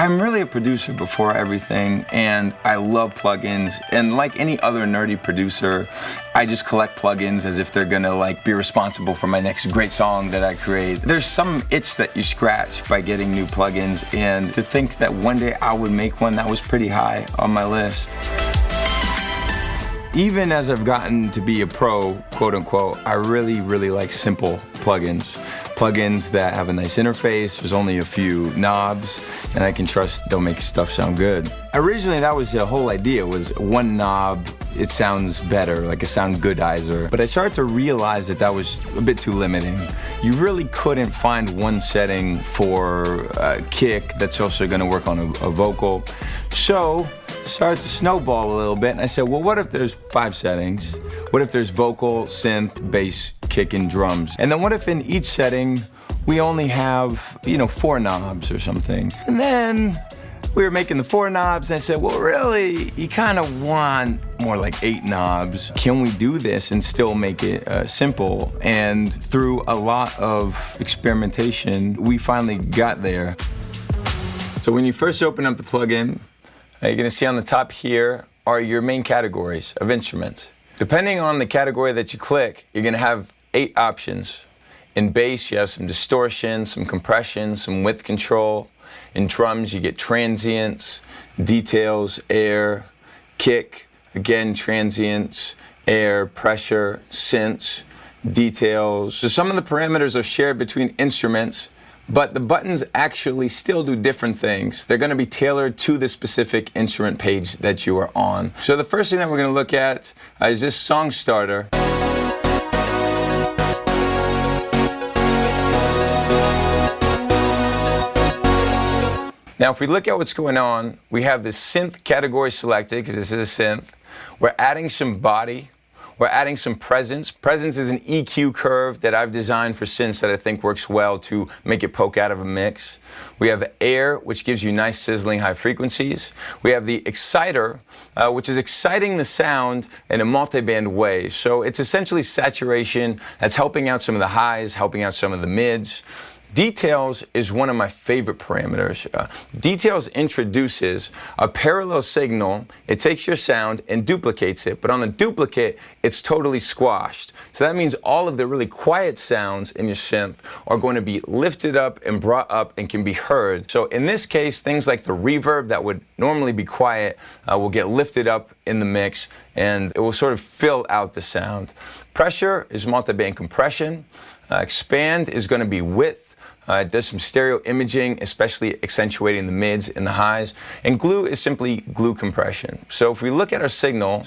I'm really a producer before everything, and I love plugins. And like any other nerdy producer, I just collect plugins as if they're gonna like be responsible for my next great song that I create. There's some itch that you scratch by getting new plugins, and to think that one day I would make one, that was pretty high on my list. Even as I've gotten to be a pro, quote unquote, I really like simple plugins. Plugins that have a nice interface, there's only a few knobs, and I can trust they'll make stuff sound good. Originally, that was the whole idea, was one knob, it sounds better, like a sound goodizer. But I started to realize that that was a bit too limiting. You really couldn't find one setting for a kick that's also gonna work on a vocal. So, started to snowball a little bit, and I said, well, what if there's 5 settings? What if there's vocal, synth, bass, kick, and drums? And then what if in each setting, we only have, 4 knobs or something? And then we were making the 4 knobs, and I said, well, really, you kind of want more like 8 knobs. Can we do this and still make it simple? And through a lot of experimentation, we finally got there. So when you first open up the plugin, you're gonna see on the top here are your main categories of instruments. Depending on the category that you click, you're gonna have 8 options. In bass, you have some distortion, some compression, some width control. In drums, you get transients, details, air, kick, again, transients, air, pressure, synths, details. So some of the parameters are shared between instruments, but the buttons actually still do different things. They're gonna be tailored to the specific instrument page that you are on. So the first thing that we're gonna look at is this song starter. Now, if we look at what's going on, we have the synth category selected, because this is a synth. We're adding some body. We're adding some presence. Presence is an EQ curve that I've designed for synths that I think works well to make it poke out of a mix. We have air, which gives you nice sizzling high frequencies. We have the exciter, which is exciting the sound in a multi-band way. So it's essentially saturation that's helping out some of the highs, helping out some of the mids. Details is one of my favorite parameters. Details introduces a parallel signal. It takes your sound and duplicates it, but on the duplicate, it's totally squashed. So that means all of the really quiet sounds in your synth are going to be lifted up and brought up and can be heard. So in this case, things like the reverb that would normally be quiet will get lifted up in the mix, and it will sort of fill out the sound. Pressure is multi-band compression. Expand is going to be width. It does some stereo imaging, especially accentuating the mids and the highs. And glue is simply glue compression. So if we look at our signal,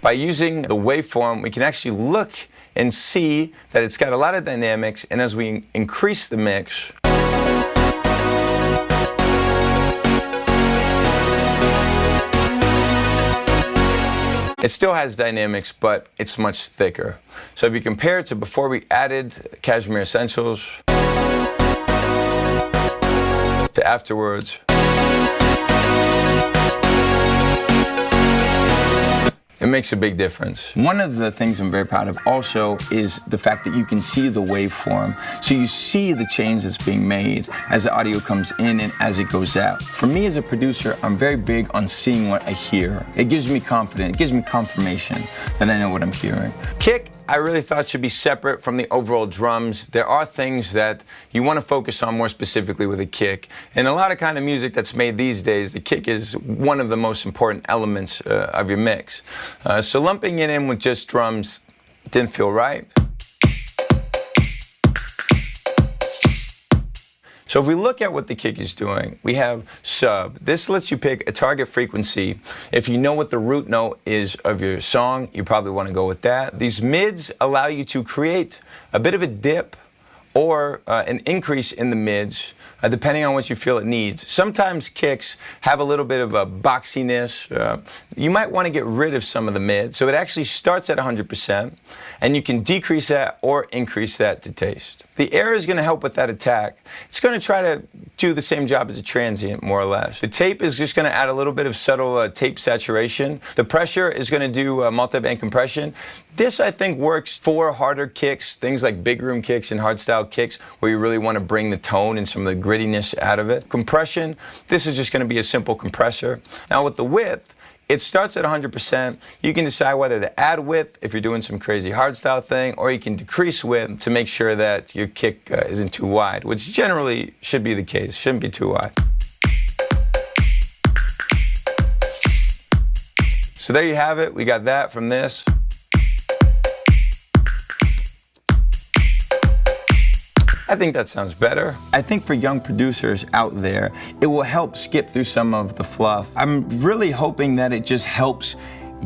by using the waveform, we can actually look and see that it's got a lot of dynamics, and as we increase the mix, it still has dynamics, but it's much thicker. So if you compare it to before we added KSHMR Essentials to afterwards, it makes a big difference. One of the things I'm very proud of also is the fact that you can see the waveform. So you see the change that's being made as the audio comes in and as it goes out. For me as a producer, I'm very big on seeing what I hear. It gives me confidence, it gives me confirmation that I know what I'm hearing. Kick, I really thought should be separate from the overall drums. There are things that you want to focus on more specifically with a kick. In a lot of kind of music that's made these days, the kick is one of the most important elements of your mix. So lumping it in with just drums didn't feel right. So if we look at what the kick is doing, we have sub. This lets you pick a target frequency. If you know what the root note is of your song, you probably want to go with that. These mids allow you to create a bit of a dip or an increase in the mids, depending on what you feel it needs. Sometimes kicks have a little bit of a boxiness. You might want to get rid of some of the mids. So it actually starts at 100%, and you can decrease that or increase that to taste. The air is going to help with that attack. It's going to try to do the same job as a transient, more or less. The tape is just going to add a little bit of subtle tape saturation. The pressure is going to do multi-band compression. This, I think, works for harder kicks, things like big room kicks and hardstyle kicks, where you really want to bring the tone and some of the grit grittiness out of it. Compression, this is just going to be a simple compressor. Now with the width, it starts at 100%. You can decide whether to add width if you're doing some crazy hardstyle thing, or you can decrease width to make sure that your kick isn't too wide, which generally should be the case, shouldn't be too wide. So there you have it, we got that from this. I think that sounds better. I think for young producers out there, it will help skip through some of the fluff. I'm really hoping that it just helps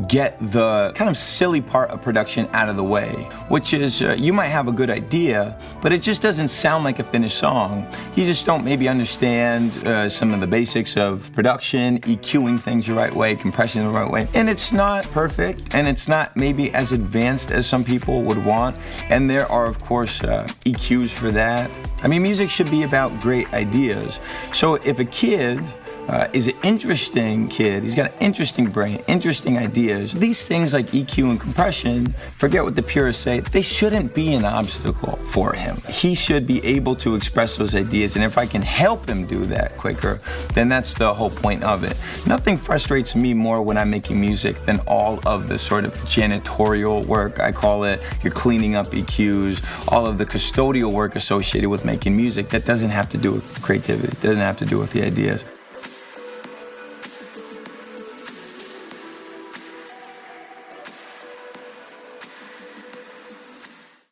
get the kind of silly part of production out of the way, which is you might have a good idea, but it just doesn't sound like a finished song. You just don't maybe understand some of the basics of production, EQing things the right way, compressing the right way. And it's not perfect, and it's not maybe as advanced as some people would want. And there are, of course, EQs for that. I mean, music should be about great ideas. So if a kid is an interesting kid, he's got an interesting brain, interesting ideas. These things like EQ and compression, forget what the purists say, they shouldn't be an obstacle for him. He should be able to express those ideas, and if I can help him do that quicker, then that's the whole point of it. Nothing frustrates me more when I'm making music than all of the sort of janitorial work, I call it. You're cleaning up EQs, all of the custodial work associated with making music that doesn't have to do with creativity, doesn't have to do with the ideas.